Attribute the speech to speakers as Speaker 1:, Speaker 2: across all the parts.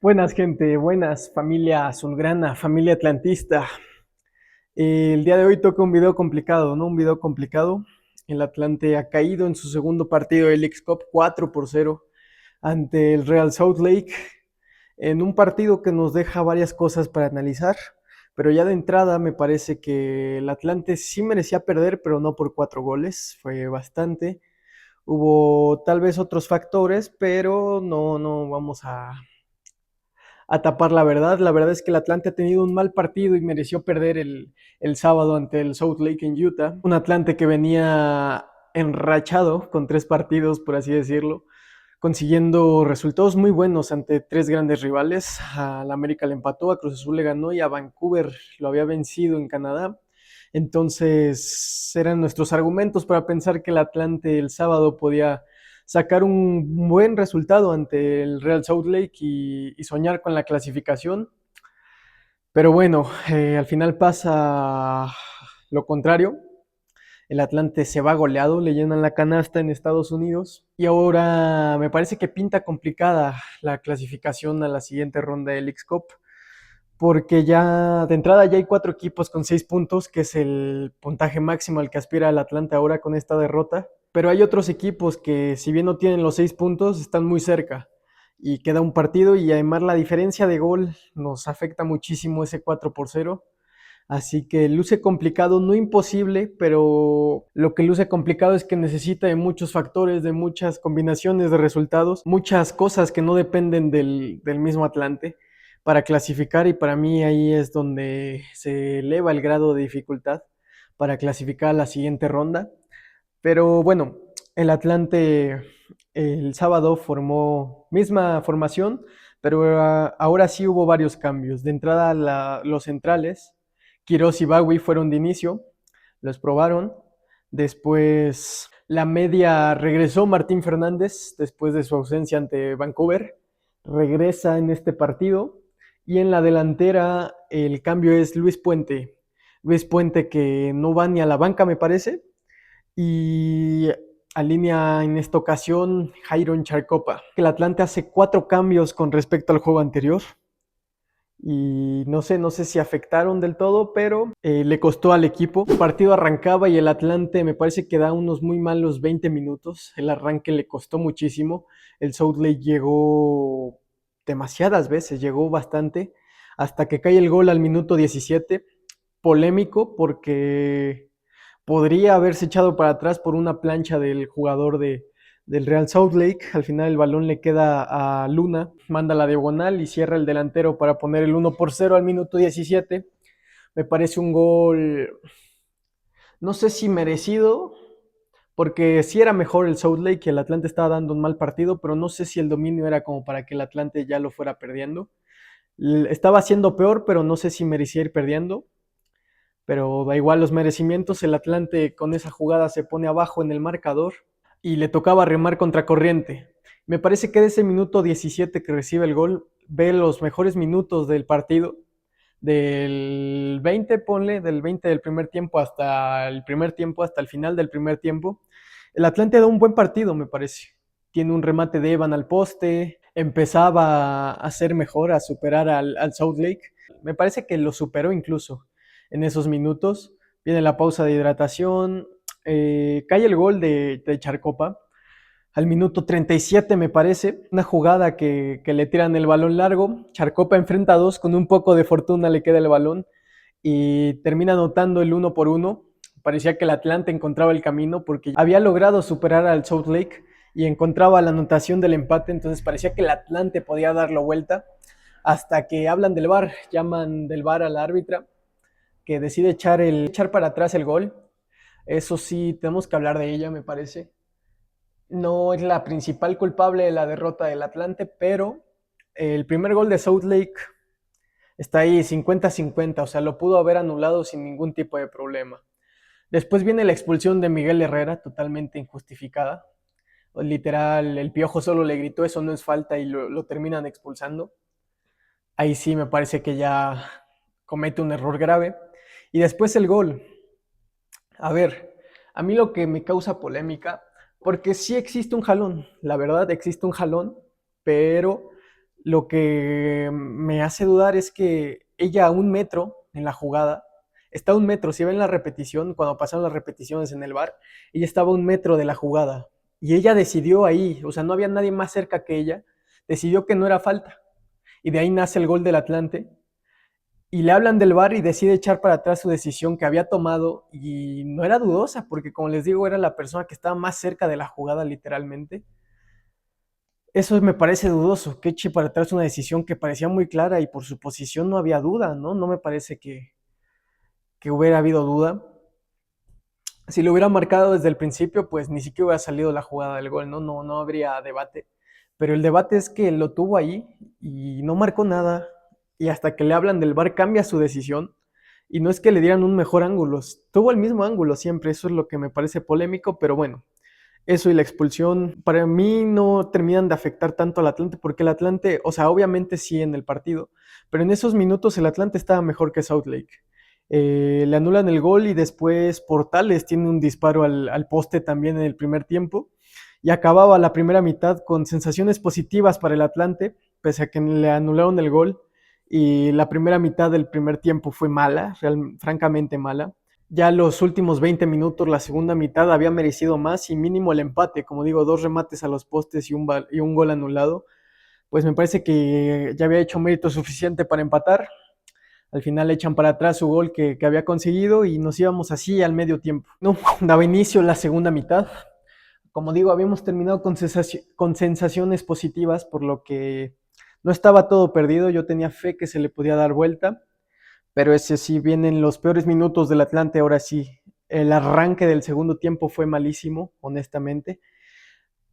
Speaker 1: Buenas, gente, buenas, familia azulgrana, familia atlantista. El día de hoy toca un video complicado, ¿no? Un video complicado. El Atlante ha caído en su segundo partido del X-Cup 4-0 ante el Real Salt Lake en un partido que nos deja varias cosas para analizar. Pero ya de entrada me parece que el Atlante sí merecía perder, pero no por 4 goles, fue bastante. Hubo tal vez otros factores, pero no vamos a tapar la verdad. La verdad es que el Atlante ha tenido un mal partido y mereció perder el sábado ante el Salt Lake en Utah. Un Atlante que venía enrachado con 3 partidos, por así decirlo, consiguiendo resultados muy buenos ante 3 grandes rivales. Al América le empató, a Cruz Azul le ganó y a Vancouver lo había vencido en Canadá. Entonces eran nuestros argumentos para pensar que el Atlante el sábado podía sacar un buen resultado ante el Real Salt Lake y soñar con la clasificación. Pero bueno, al final pasa lo contrario. El Atlante se va goleado, le llenan la canasta en Estados Unidos y ahora me parece que pinta complicada la clasificación a la siguiente ronda del X-Cup porque ya de entrada ya hay 4 equipos con 6 puntos, que es el puntaje máximo al que aspira el Atlante ahora con esta derrota. Pero hay otros equipos que, si bien no tienen los 6 puntos, están muy cerca y queda un partido y además la diferencia de gol nos afecta muchísimo ese 4-0. Así que luce complicado, no imposible, pero lo que luce complicado es que necesita de muchos factores, de muchas combinaciones de resultados, muchas cosas que no dependen del mismo Atlante para clasificar, y para mí ahí es donde se eleva el grado de dificultad para clasificar a la siguiente ronda. Pero bueno, el Atlante el sábado formó misma formación, pero ahora sí hubo varios cambios. De entrada, los centrales, Quirós y Bagui, fueron de inicio, los probaron. Después, la media regresó Martín Fernández después de su ausencia ante Vancouver. Regresa en este partido. Y en la delantera, el cambio es Luis Puente. Luis Puente, que no va ni a la banca, me parece, y alinea en esta ocasión Jairon Charcopa. El Atlante hace 4 cambios con respecto al juego anterior y no sé si afectaron del todo, pero le costó al equipo. El partido arrancaba y el Atlante me parece que da unos muy malos 20 minutos. El arranque le costó muchísimo. El Salt Lake llegó demasiadas veces, llegó bastante, hasta que cae el gol al minuto 17. Polémico porque podría haberse echado para atrás por una plancha del jugador del Real Salt Lake. Al final el balón le queda a Luna, manda la diagonal y cierra el delantero para poner el 1-0 al minuto 17. Me parece un gol, no sé si merecido, porque sí era mejor el Salt Lake, que el Atlante estaba dando un mal partido, pero no sé si el dominio era como para que el Atlante ya lo fuera perdiendo. Estaba haciendo peor, pero no sé si merecía ir perdiendo. Pero da igual los merecimientos, el Atlante con esa jugada se pone abajo en el marcador y le tocaba remar contra corriente. Me parece que de ese minuto 17 que recibe el gol, ve los mejores minutos del partido, del 20, ponle, del 20 del primer tiempo hasta el primer tiempo, hasta el final del primer tiempo. El Atlante da un buen partido, me parece. Tiene un remate de Evan al poste, empezaba a ser mejor, a superar al South Lake. Me parece que lo superó incluso en esos minutos. Viene la pausa de hidratación, cae el gol de Charcopa al minuto 37, me parece. Una jugada que le tiran el balón largo. Charcopa enfrenta a dos, con un poco de fortuna le queda el balón y termina anotando el 1-1. Parecía que el Atlante encontraba el camino porque había logrado superar al Salt Lake y encontraba la anotación del empate. Entonces parecía que el Atlante podía darlo vuelta hasta que hablan del VAR, llaman del VAR a la árbitra, que decide echar para atrás el gol. Eso sí, tenemos que hablar de ella, me parece. No es la principal culpable de la derrota del Atlante, pero el primer gol de South Lake está ahí 50-50, o sea, lo pudo haber anulado sin ningún tipo de problema. Después viene la expulsión de Miguel Herrera, totalmente injustificada. Literal, el Piojo solo le gritó eso no es falta y lo terminan expulsando. Ahí sí me parece que ya comete un error grave. Y después el gol. A ver, a mí lo que me causa polémica, porque sí existe un jalón, la verdad existe un jalón, pero Lo que me hace dudar es que ella a un metro en la jugada, está a un metro, si ven la repetición, cuando pasaron las repeticiones en el bar, ella estaba a un metro de la jugada y ella decidió ahí, o sea, no había nadie más cerca que ella, decidió que no era falta y de ahí nace el gol del Atlante y le hablan del bar y decide echar para atrás su decisión que había tomado y no era dudosa porque como les digo era la persona que estaba más cerca de la jugada literalmente. Eso me parece dudoso, que eche para atrás una decisión que parecía muy clara y por su posición no había duda, ¿no? No me parece que hubiera habido duda. Si lo hubiera marcado desde el principio, pues ni siquiera hubiera salido la jugada del gol, ¿no? No habría debate. Pero el debate es que lo tuvo ahí y no marcó nada. Y hasta que le hablan del VAR cambia su decisión. Y no es que le dieran un mejor ángulo, tuvo el mismo ángulo siempre. Eso es lo que me parece polémico, pero bueno, eso y la expulsión, para mí no terminan de afectar tanto al Atlante, porque el Atlante, o sea, obviamente sí en el partido, pero en esos minutos el Atlante estaba mejor que South Lake. Le anulan el gol y después Portales tiene un disparo al poste también en el primer tiempo y acababa la primera mitad con sensaciones positivas para el Atlante, pese a que le anularon el gol y la primera mitad del primer tiempo fue mala, francamente mala. Ya los últimos 20 minutos, la segunda mitad había merecido más y mínimo el empate, como digo, dos remates a los postes y un gol anulado, pues me parece que ya había hecho mérito suficiente para empatar. Al final echan para atrás su gol que había conseguido y nos íbamos así al medio tiempo. No, daba inicio la segunda mitad. Como digo, habíamos terminado con sensaciones positivas, por lo que no estaba todo perdido. Yo tenía fe que se le podía dar vuelta, pero ese sí vienen los peores minutos del Atlante, ahora sí. El arranque del segundo tiempo fue malísimo, honestamente.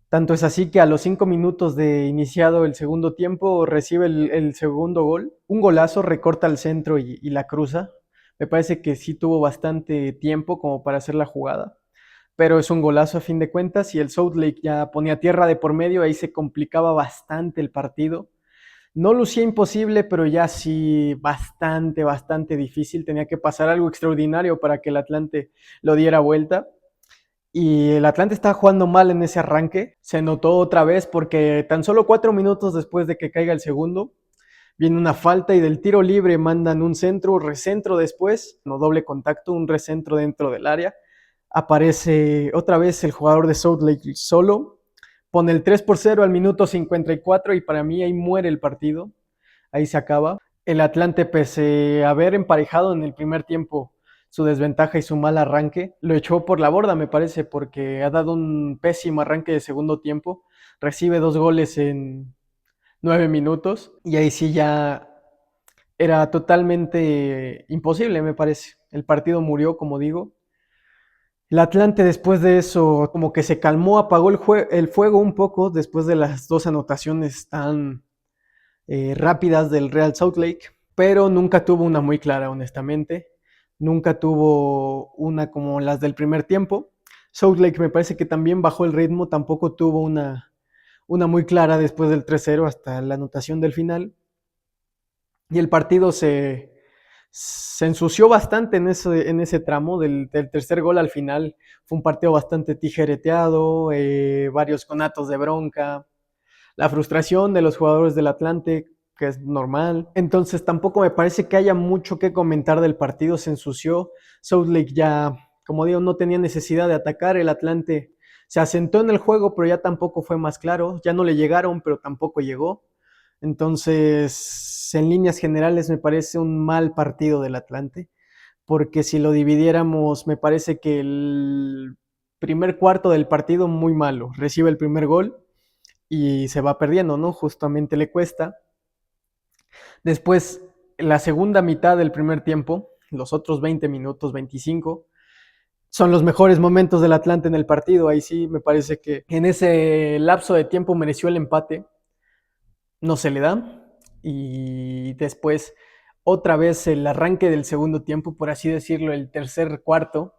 Speaker 1: Tanto es así que a los 5 minutos de iniciado el segundo tiempo recibe el segundo gol. Un golazo, recorta al centro y la cruza. Me parece que sí tuvo bastante tiempo como para hacer la jugada. Pero es un golazo a fin de cuentas y el South Lake ya ponía tierra de por medio, ahí se complicaba bastante el partido. No lucía imposible, pero ya sí bastante difícil. Tenía que pasar algo extraordinario para que el Atlante lo diera vuelta. Y el Atlante estaba jugando mal en ese arranque. Se notó otra vez porque tan solo 4 minutos después de que caiga el segundo, viene una falta y del tiro libre mandan un centro, recentro después, no doble contacto, un recentro dentro del área. Aparece otra vez el jugador de South Lake solo, pone el 3-0 al minuto 54 y para mí ahí muere el partido, ahí se acaba. El Atlante, pese a haber emparejado en el primer tiempo su desventaja y su mal arranque, lo echó por la borda, me parece, porque ha dado un pésimo arranque de segundo tiempo. Recibe 2 goles en 9 minutos y ahí sí ya era totalmente imposible, me parece. El partido murió, como digo. El Atlante después de eso como que se calmó, apagó el fuego un poco después de las dos anotaciones tan rápidas del Real Salt Lake, pero nunca tuvo una muy clara, honestamente. Nunca tuvo una como las del primer tiempo. Salt Lake me parece que también bajó el ritmo, tampoco tuvo una muy clara después del 3-0 hasta la anotación del final. Y el partido se ensució bastante en ese tramo del tercer gol al final. Fue un partido bastante tijereteado, varios conatos de bronca, la frustración de los jugadores del Atlante, que es normal. Entonces tampoco me parece que haya mucho que comentar del partido, se ensució. South Lake ya, como digo, no tenía necesidad de atacar, el Atlante se asentó en el juego, pero ya tampoco fue más claro, ya no le llegaron, pero tampoco llegó. Entonces, en líneas generales me parece un mal partido del Atlante, porque si lo dividiéramos, me parece que el primer cuarto del partido muy malo, recibe el primer gol y se va perdiendo, ¿no? Justamente le cuesta. Después, la segunda mitad del primer tiempo, los otros 20 minutos, 25, son los mejores momentos del Atlante en el partido. Ahí sí me parece que en ese lapso de tiempo mereció el empate, no se le da. Y después, otra vez el arranque del segundo tiempo, por así decirlo, el tercer cuarto,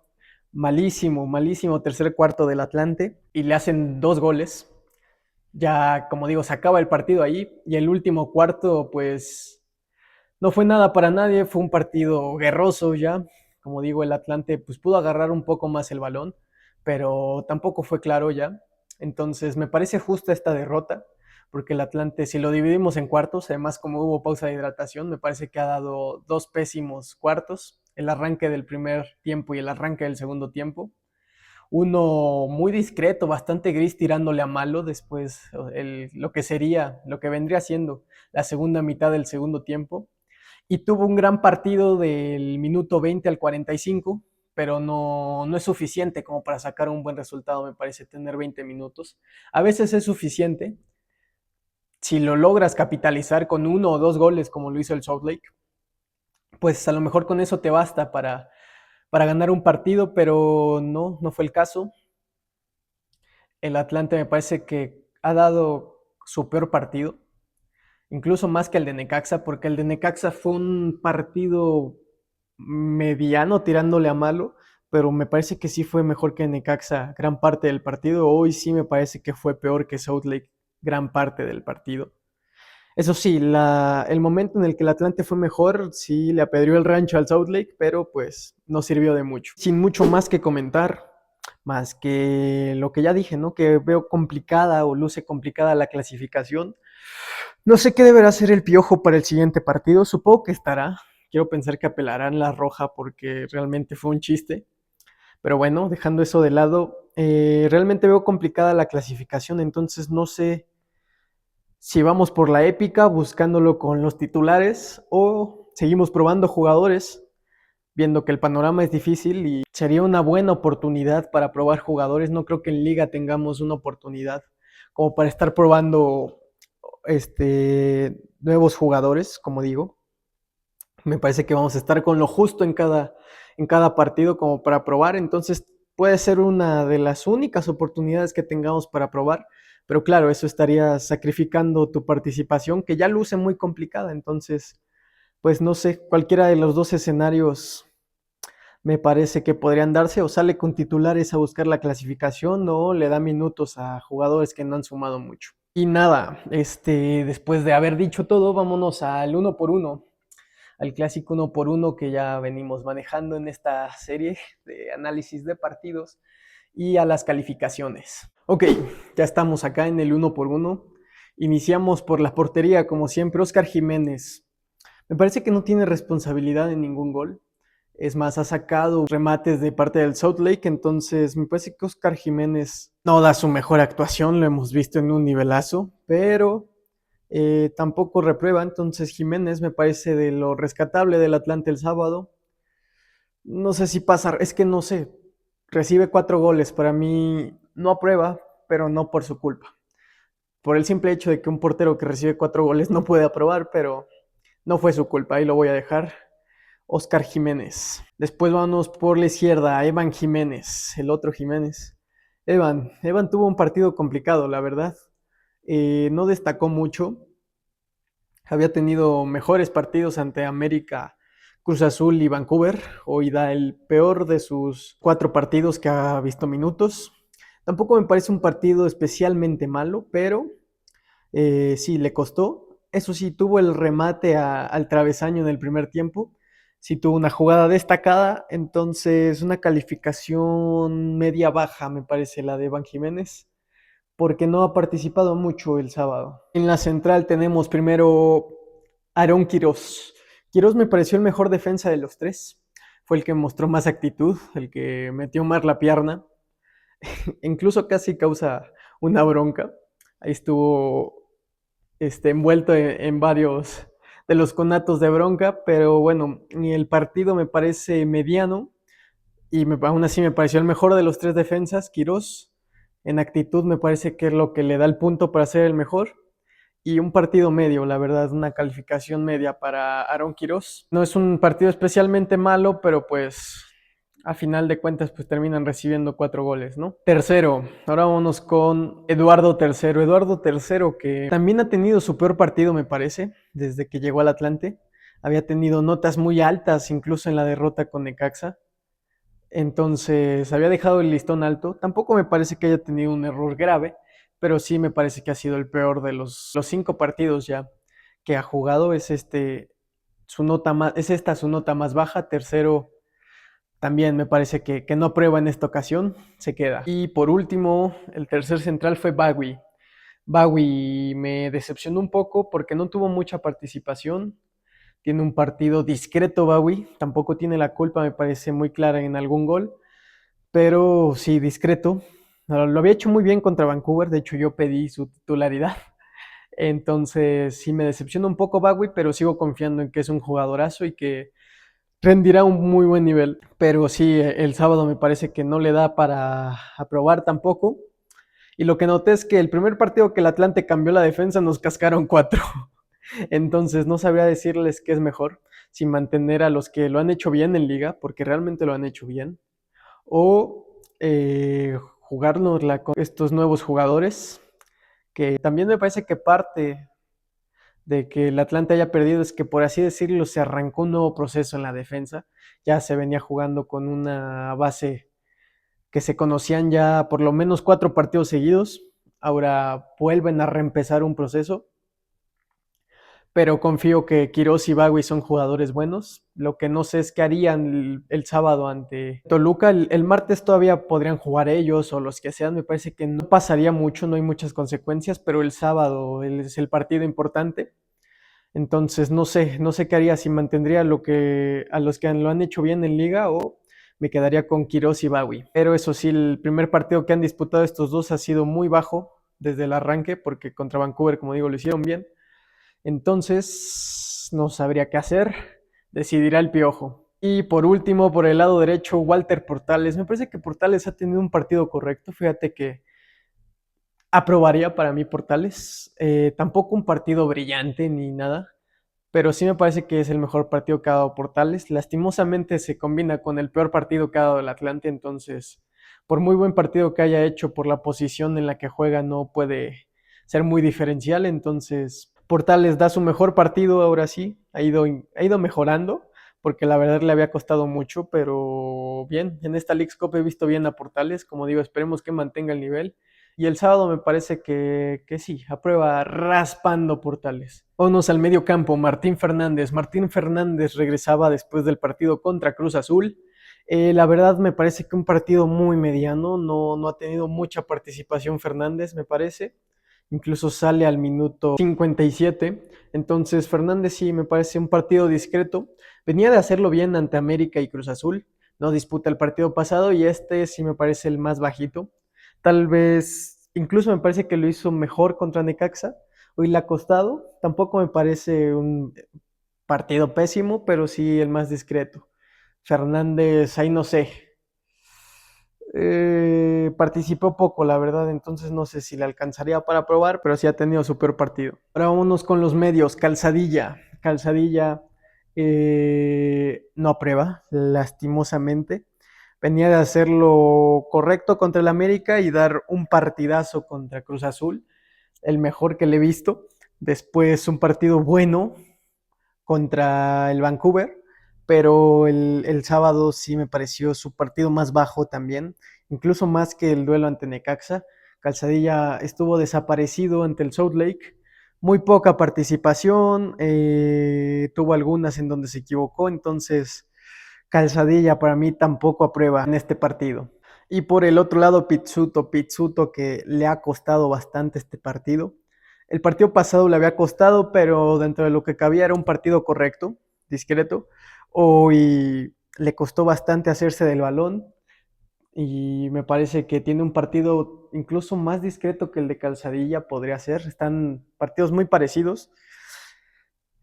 Speaker 1: malísimo tercer cuarto del Atlante, y le hacen 2 goles. Ya, como digo, se acaba el partido ahí y el último cuarto, pues no fue nada para nadie, fue un partido guerroso ya. Como digo, el Atlante pues pudo agarrar un poco más el balón, pero tampoco fue claro ya. Entonces me parece justa esta derrota, porque el Atlante, si lo dividimos en cuartos, además como hubo pausa de hidratación, me parece que ha dado dos pésimos cuartos, el arranque del primer tiempo y el arranque del segundo tiempo. Uno muy discreto, bastante gris tirándole a malo, después lo que sería, lo que vendría siendo la segunda mitad del segundo tiempo. Y tuvo un gran partido del minuto 20 al 45, pero no es suficiente como para sacar un buen resultado, me parece, tener 20 minutos. A veces es suficiente si lo logras capitalizar con uno o dos goles, como lo hizo el Salt Lake, pues a lo mejor con eso te basta para ganar un partido, pero no fue el caso. El Atlante me parece que ha dado su peor partido, incluso más que el de Necaxa, porque el de Necaxa fue un partido mediano tirándole a malo, pero me parece que sí fue mejor que Necaxa gran parte del partido. Hoy sí me parece que fue peor que Salt Lake gran parte del partido. Eso sí, el momento en el que el Atlante fue mejor, sí le apedreó el rancho al Salt Lake, pero pues no sirvió de mucho. Sin mucho más que comentar, más que lo que ya dije, ¿no? Que veo complicada o luce complicada la clasificación. No sé qué deberá hacer el Piojo para el siguiente partido. Supongo que estará. Quiero pensar que apelarán la roja porque realmente fue un chiste. Pero bueno, dejando eso de lado, realmente veo complicada la clasificación, entonces no sé si vamos por la épica buscándolo con los titulares o seguimos probando jugadores, viendo que el panorama es difícil y sería una buena oportunidad para probar jugadores. No creo que en liga tengamos una oportunidad como para estar probando nuevos jugadores, como digo. Me parece que vamos a estar con lo justo en cada partido como para probar, entonces puede ser una de las únicas oportunidades que tengamos para probar, pero claro, eso estaría sacrificando tu participación, que ya luce muy complicada, entonces, pues no sé, cualquiera de los dos escenarios me parece que podrían darse, o sale con titulares a buscar la clasificación o le da minutos a jugadores que no han sumado mucho. Y nada, después de haber dicho todo, vámonos al uno por uno, al clásico uno por uno que ya venimos manejando en esta serie de análisis de partidos y a las calificaciones. Ok, ya estamos acá en el uno por uno. Iniciamos por la portería, como siempre, Óscar Jiménez. Me parece que no tiene responsabilidad en ningún gol. Es más, ha sacado remates de parte del Salt Lake, entonces me parece que Óscar Jiménez no da su mejor actuación, lo hemos visto en un nivelazo, pero tampoco reprueba, entonces Jiménez me parece de lo rescatable del Atlante el sábado. No sé si pasa, es que no sé, recibe 4 goles, para mí no aprueba, pero no por su culpa. Por el simple hecho de que un portero que recibe 4 goles no puede aprobar, pero no fue su culpa, ahí lo voy a dejar. Óscar Jiménez. Después vamos por la izquierda, Evan Jiménez, el otro Jiménez. Evan tuvo un partido complicado, la verdad. No destacó mucho. Había tenido mejores partidos ante América, Cruz Azul y Vancouver. Hoy da el peor de sus 4 partidos que ha visto minutos. Tampoco me parece un partido especialmente malo, pero sí, le costó. Eso sí, tuvo el remate al travesaño en el primer tiempo. Sí, tuvo una jugada destacada. Entonces, una calificación media baja, me parece, la de Van Jiménez, porque no ha participado mucho el sábado. En la central tenemos primero Aarón Quirós. Quirós me pareció el mejor defensa de los tres. Fue el que mostró más actitud, el que metió más la pierna. Incluso casi causa una bronca. Ahí estuvo envuelto en varios de los conatos de bronca, pero bueno, el partido me parece mediano y aún así me pareció el mejor de los tres defensas, Quirós. En actitud me parece que es lo que le da el punto para ser el mejor. Y un partido medio, la verdad, una calificación media para Aarón Quirós. No es un partido especialmente malo, pero pues a final de cuentas pues terminan recibiendo 4 goles, ¿no? Tercero, ahora vámonos con Eduardo Tercero. Eduardo Tercero que también ha tenido su peor partido, me parece, desde que llegó al Atlante. Había tenido notas muy altas, incluso en la derrota con Necaxa. Entonces, había dejado el listón alto. Tampoco me parece que haya tenido un error grave, pero sí me parece que ha sido el peor de los 5 partidos ya que ha jugado. Es esta su nota más baja. Tercero, también me parece que no aprueba en esta ocasión, se queda. Y por último, el tercer central fue Bagui. Bawi me decepcionó un poco porque no tuvo mucha participación. Tiene un partido discreto Bawi, tampoco tiene la culpa, me parece muy clara en algún gol, pero sí discreto. Lo había hecho muy bien contra Vancouver, de hecho yo pedí su titularidad. Entonces sí me decepciona un poco Bawi, pero sigo confiando en que es un jugadorazo y que rendirá un muy buen nivel. Pero sí, el sábado me parece que no le da para aprobar tampoco. Y lo que noté es que el primer partido que el Atlante cambió la defensa nos cascaron cuatro. Entonces no sabría decirles qué es mejor, si mantener a los que lo han hecho bien en liga, porque realmente lo han hecho bien, o jugárnosla con estos nuevos jugadores, que también me parece que parte de que el Atlante haya perdido es que, por así decirlo, se arrancó un nuevo proceso en la defensa. Ya se venía jugando con una base que se conocían ya por lo menos 4 partidos seguidos. Ahora vuelven a reempezar un proceso, pero confío que Quiroz y Bagui son jugadores buenos. Lo que no sé es qué harían el sábado ante Toluca. El martes todavía podrían jugar ellos o los que sean. Me parece que no pasaría mucho, no hay muchas consecuencias, pero el sábado es el partido importante. Entonces no sé qué haría, si mantendría a los que lo han hecho bien en liga o me quedaría con Quiroz y Bagui. Pero eso sí, el primer partido que han disputado estos dos ha sido muy bajo desde el arranque, porque contra Vancouver, como digo, lo hicieron bien. Entonces, no sabría qué hacer, decidirá el Piojo. Y por último, por el lado derecho, Walter Portales. Me parece que Portales ha tenido un partido correcto. Fíjate que aprobaría para mí Portales. Tampoco un partido brillante ni nada, pero sí me parece que es el mejor partido que ha dado Portales. Lastimosamente se combina con el peor partido que ha dado el Atlante, entonces, por muy buen partido que haya hecho, por la posición en la que juega, no puede ser muy diferencial. Entonces, Portales da su mejor partido ahora sí, ha ido mejorando, porque la verdad le había costado mucho, pero bien, en esta Leagues Cup he visto bien a Portales, como digo, esperemos que mantenga el nivel. Y el sábado me parece que sí, aprueba raspando Portales. Vámonos al medio campo, Martín Fernández. Martín Fernández regresaba después del partido contra Cruz Azul. La verdad me parece que un partido muy mediano, no ha tenido mucha participación Fernández, me parece. Incluso sale al minuto 57. Entonces Fernández sí me parece un partido discreto. Venía de hacerlo bien ante América y Cruz Azul. No disputa el partido pasado y este sí me parece el más bajito. Tal vez, incluso me parece que lo hizo mejor contra Necaxa. Hoy le ha costado. Tampoco me parece un partido pésimo, pero sí el más discreto. Fernández, ahí no sé. Participó poco, la verdad, entonces no sé si le alcanzaría para probar, pero sí ha tenido su peor partido. Ahora vámonos con los medios. Calzadilla. Calzadilla no aprueba, lastimosamente. Venía de hacer lo correcto contra el América y dar un partidazo contra Cruz Azul, el mejor que le he visto. Después un partido bueno contra el Vancouver, pero el sábado sí me pareció su partido más bajo también, incluso más que el duelo ante Necaxa. Calzadilla estuvo desaparecido ante el Salt Lake, muy poca participación, tuvo algunas en donde se equivocó, entonces Calzadilla para mí tampoco aprueba en este partido. Y por el otro lado, Pizzuto que le ha costado bastante este partido. El partido pasado le había costado, pero dentro de lo que cabía era un partido correcto, discreto. Hoy le costó bastante hacerse del balón y me parece que tiene un partido incluso más discreto que el de Calzadilla, podría ser. Están partidos muy parecidos.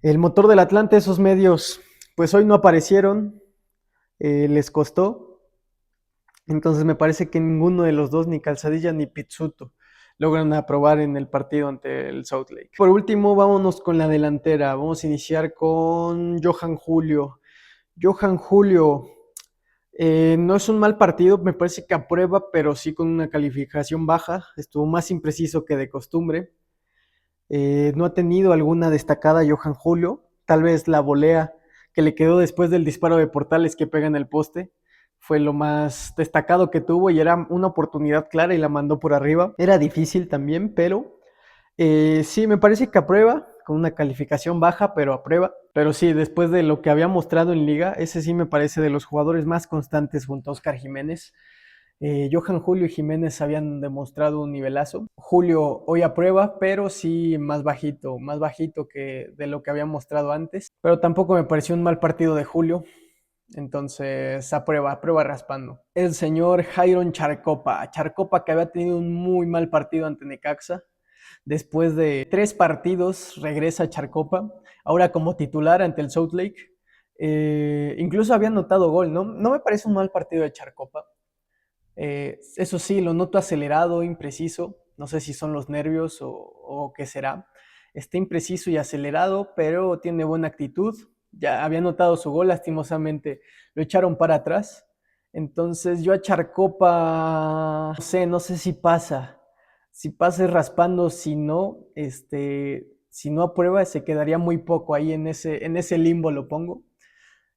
Speaker 1: El motor del Atlante, esos medios, pues hoy no aparecieron, les costó. Entonces me parece que ninguno de los dos, ni Calzadilla ni Pizzuto, logran aprobar en el partido ante el South Lake. Por último, vámonos con la delantera. Vamos a iniciar con Johan Julio. Johan Julio no es un mal partido, me parece que aprueba, pero sí con una calificación baja. Estuvo más impreciso que de costumbre. No ha tenido alguna destacada Johan Julio. Tal vez la volea que le quedó después del disparo de Portales que pega en el poste fue lo más destacado que tuvo y era una oportunidad clara y la mandó por arriba. Era difícil también, pero sí, me parece que aprueba, con una calificación baja, pero aprueba. Pero sí, después de lo que había mostrado en liga, ese sí me parece de los jugadores más constantes junto a Oscar Jiménez. Johan Julio y Jiménez habían demostrado un nivelazo. Julio hoy aprueba, pero sí más bajito que de lo que había mostrado antes. Pero tampoco me pareció un mal partido de Julio. Entonces, aprueba raspando. El señor Jairon Charcopa. Charcopa que había tenido un muy mal partido ante Necaxa. Después de 3 partidos regresa Charcopa, ahora como titular ante el South Lake. Incluso había anotado gol, ¿no? No me parece un mal partido de Charcopa. Eso sí, lo noto acelerado, impreciso. No sé si son los nervios o qué será. Está impreciso y acelerado, pero tiene buena actitud. Ya había notado su gol, lastimosamente lo echaron para atrás. Entonces yo a Charcopa, no sé si pasa. Si pasa es raspando, si no aprueba, se quedaría muy poco ahí en ese limbo lo pongo.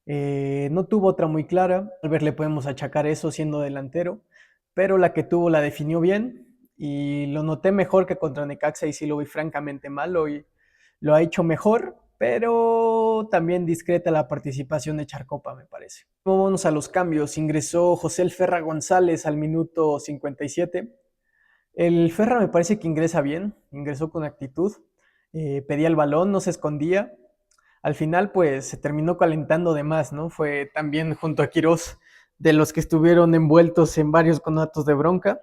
Speaker 1: No tuvo otra muy clara, al ver le podemos achacar eso siendo delantero, pero la que tuvo la definió bien y lo noté mejor que contra Necaxa y sí lo vi francamente mal, hoy lo ha hecho mejor, pero también discreta la participación de Charcopa, me parece. Vamos a los cambios, ingresó José El Ferra González al minuto 57. El Ferra me parece que ingresa bien, ingresó con actitud, pedía el balón, no se escondía. Al final, pues se terminó calentando de más, ¿no? Fue también junto a Quirós de los que estuvieron envueltos en varios conatos de bronca.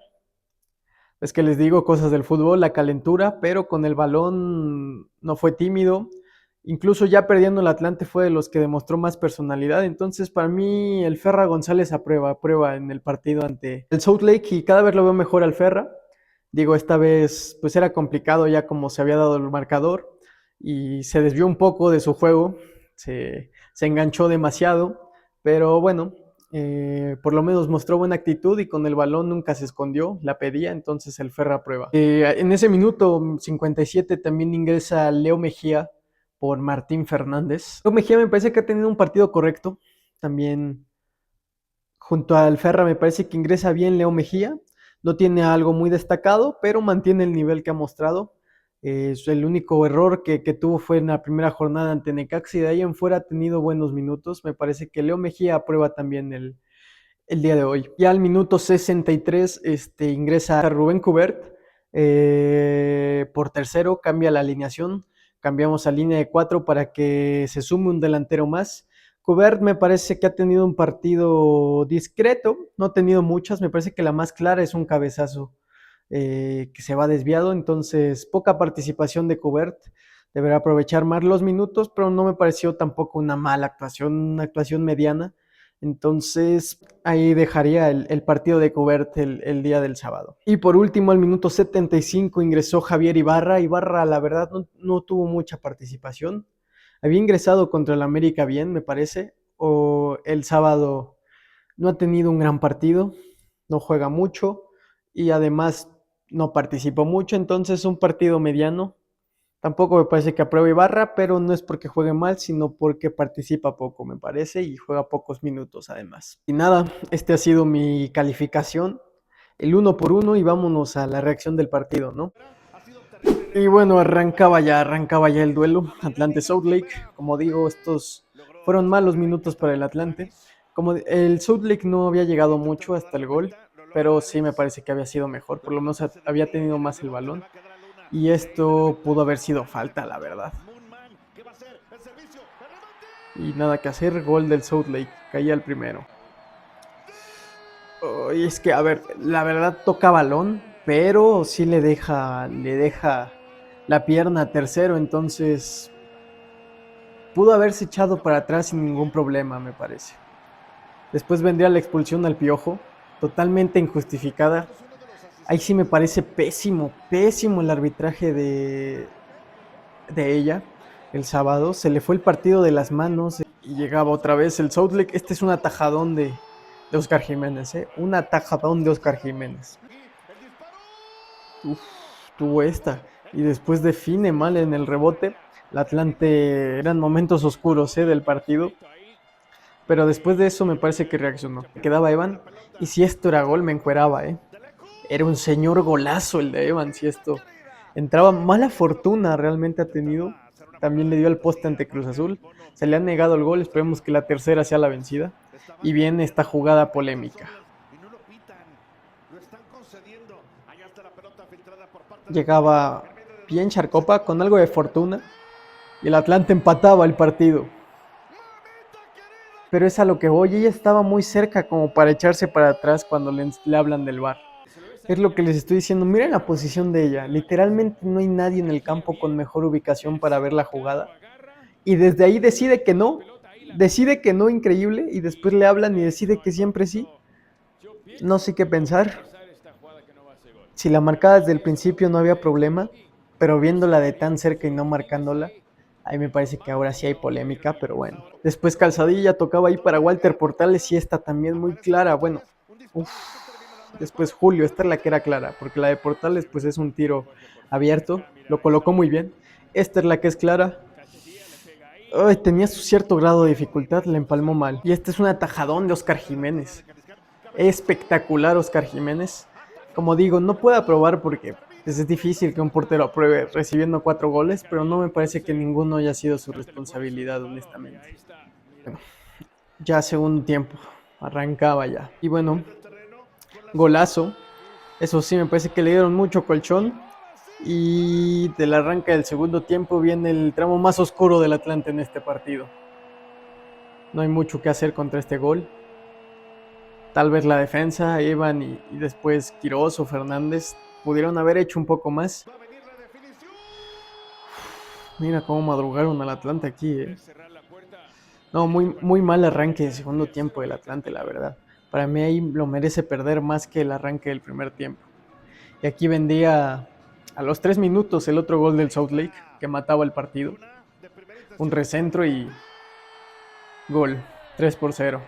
Speaker 1: Es que les digo cosas del fútbol, la calentura, pero con el balón no fue tímido. Incluso ya perdiendo el Atlante fue de los que demostró más personalidad. Entonces, para mí, el Ferra González aprueba en el partido ante el South Lake y cada vez lo veo mejor al Ferra. Digo, esta vez pues era complicado ya como se había dado el marcador y se desvió un poco de su juego, se enganchó demasiado, pero bueno, por lo menos mostró buena actitud y con el balón nunca se escondió, la pedía, entonces el Ferra prueba. En ese minuto 57 también ingresa Leo Mejía por Martín Fernández. Leo Mejía me parece que ha tenido un partido correcto, también junto al Ferra me parece que ingresa bien Leo Mejía, no tiene algo muy destacado, pero mantiene el nivel que ha mostrado. El único error que tuvo fue en la primera jornada ante Necaxa y de ahí en fuera ha tenido buenos minutos. Me parece que Leo Mejía aprueba también el día de hoy. Ya al minuto 63 ingresa Rubén Cubert por tercero, cambia la alineación, cambiamos a línea de 4 para que se sume un delantero más. Cubert me parece que ha tenido un partido discreto, no ha tenido muchas, me parece que la más clara es un cabezazo que se va desviado, entonces poca participación de Cubert, deberá aprovechar más los minutos, pero no me pareció tampoco una mala actuación, una actuación mediana, entonces ahí dejaría el partido de Cubert el día del sábado. Y por último, al minuto 75 ingresó Javier Ibarra. Ibarra, la verdad, no tuvo mucha participación. Había ingresado contra el América bien, me parece, o el sábado no ha tenido un gran partido, no juega mucho y además no participó mucho, entonces un partido mediano. Tampoco me parece que apruebe Ibarra, pero no es porque juegue mal, sino porque participa poco, me parece, y juega pocos minutos además. Y nada, este ha sido mi calificación, el 1 por 1 y vámonos a la reacción del partido, ¿no? Y bueno, arrancaba ya el duelo, Atlante-South Lake. Como digo, estos fueron malos minutos para el Atlante. Como el South Lake no había llegado mucho hasta el gol, pero sí me parece que había sido mejor, por lo menos había tenido más el balón. Y esto pudo haber sido falta, la verdad. Y nada que hacer, gol del South Lake, caía el primero. Y es que, a ver, la verdad toca balón, pero sí le deja la pierna a tercero, entonces pudo haberse echado para atrás sin ningún problema, me parece. Después vendría la expulsión al Piojo, totalmente injustificada. Ahí sí me parece pésimo el arbitraje de ella el sábado. Se le fue el partido de las manos y llegaba otra vez el South Lake. Este es un atajadón de Oscar Jiménez, ¿eh? Un atajadón de Oscar Jiménez. Uf, tuvo esta. Y después define mal en el rebote. El Atlante eran momentos oscuros del partido. Pero después de eso me parece que reaccionó. Quedaba Evan. Y si esto era gol, me encueraba, ¿eh? Era un señor golazo el de Evan, si esto. Entraba mala fortuna, realmente ha tenido. También le dio el poste ante Cruz Azul. Se le ha negado el gol, esperemos que la tercera sea la vencida. Y viene esta jugada polémica. llegaba bien Charcopa con algo de fortuna y el Atlante empataba el partido. Pero es a lo que voy, ella estaba muy cerca como para echarse para atrás cuando le hablan del VAR. Es lo que les estoy diciendo, miren la posición de ella, literalmente no hay nadie en el campo con mejor ubicación para ver la jugada. Y desde ahí decide que no, increíble, y después le hablan y decide que siempre sí. No sé qué pensar. Si la marcaba desde el principio no había problema, pero viéndola de tan cerca y no marcándola, ahí me parece que ahora sí hay polémica, pero bueno. Después Calzadilla tocaba ahí para Walter Portales y esta también muy clara, bueno. Uf. Después Julio, esta es la que era clara, porque la de Portales pues es un tiro abierto, lo colocó muy bien. Esta es la que es clara. Ay, tenía su cierto grado de dificultad, la empalmó mal. Y este es un atajadón de Oscar Jiménez. Espectacular Oscar Jiménez. Como digo, no puedo aprobar porque pues, es difícil que un portero apruebe recibiendo 4 goles, pero no me parece que ninguno haya sido su responsabilidad, honestamente. Bueno, ya segundo tiempo, arrancaba ya. Y bueno, golazo. Eso sí, me parece que le dieron mucho colchón. Y del arranque del segundo tiempo viene el tramo más oscuro del Atlante en este partido. No hay mucho que hacer contra este gol. Tal vez la defensa, Evan y después Quirós o Fernández pudieron haber hecho un poco más. Mira cómo madrugaron al Atlante aquí. No, muy mal arranque de segundo tiempo del Atlante, la verdad. Para mí ahí lo merece perder más que el arranque del primer tiempo. Y aquí vendía a los 3 minutos el otro gol del South Lake que mataba el partido. Un recentro y gol, 3-0.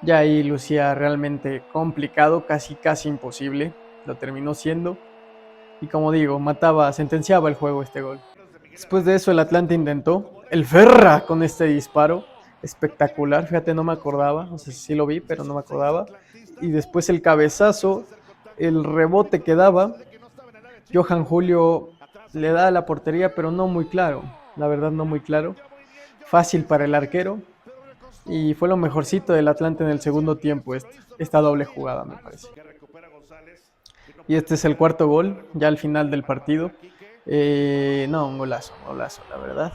Speaker 1: Ya ahí lucía realmente complicado, casi imposible. Lo terminó siendo. Y como digo, sentenciaba el juego este gol. Después de eso el Atlante intentó. El Ferra con este disparo. Espectacular, fíjate, no me acordaba. No sé si sí lo vi, pero no me acordaba. Y después el cabezazo, el rebote que daba. Johan Julio le da a la portería, pero no muy claro. La verdad, no muy claro. Fácil para el arquero. Y fue lo mejorcito del Atlante en el segundo tiempo, esta doble jugada, me parece. Y este es el cuarto gol, ya al final del partido. No, un golazo, la verdad.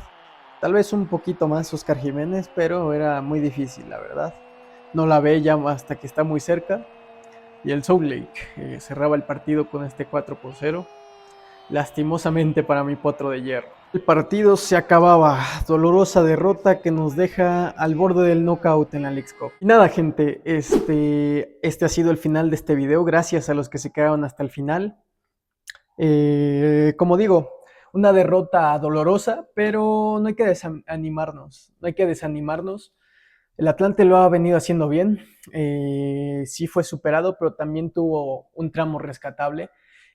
Speaker 1: Tal vez un poquito más Oscar Jiménez, pero era muy difícil, la verdad. No la ve ya hasta que está muy cerca. Y el South Lake cerraba el partido con este 4-0. Lastimosamente para mi potro de hierro. El partido se acababa, dolorosa derrota que nos deja al borde del knockout en la Leagues Cup. Y nada, gente, este ha sido el final de este video, gracias a los que se quedaron hasta el final. Como digo, una derrota dolorosa, pero no hay que desanimarnos, El Atlante lo ha venido haciendo bien, sí fue superado, pero también tuvo un tramo rescatable.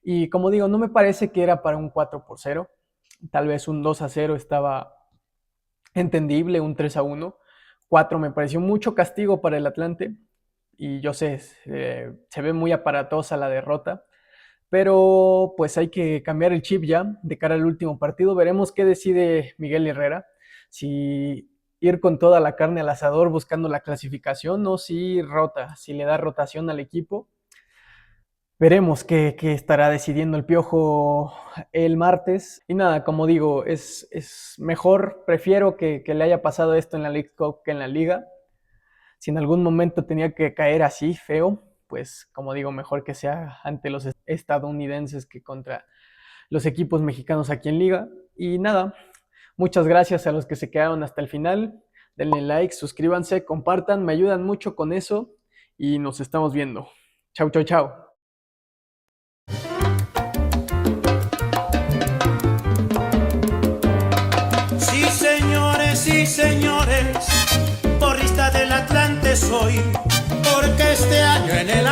Speaker 1: Y como digo, no me parece que era para un 4-0. Tal vez un 2-0 estaba entendible, un 3-1. 4 me pareció mucho castigo para el Atlante. Y yo sé, se ve muy aparatosa la derrota. Pero pues hay que cambiar el chip ya de cara al último partido. Veremos qué decide Miguel Herrera. Si ir con toda la carne al asador buscando la clasificación o si le da rotación al equipo. Veremos qué estará decidiendo el Piojo el martes. Y nada, como digo, es mejor, prefiero que le haya pasado esto en la Leagues Cup que en la Liga. Si en algún momento tenía que caer así, feo, pues como digo, mejor que sea ante los estadounidenses que contra los equipos mexicanos aquí en Liga. Y nada, muchas gracias a los que se quedaron hasta el final. Denle like, suscríbanse, compartan, me ayudan mucho con eso. Y nos estamos viendo. Chau, chau, chau.
Speaker 2: Sí, señores, porrista del Atlante soy, porque este año en el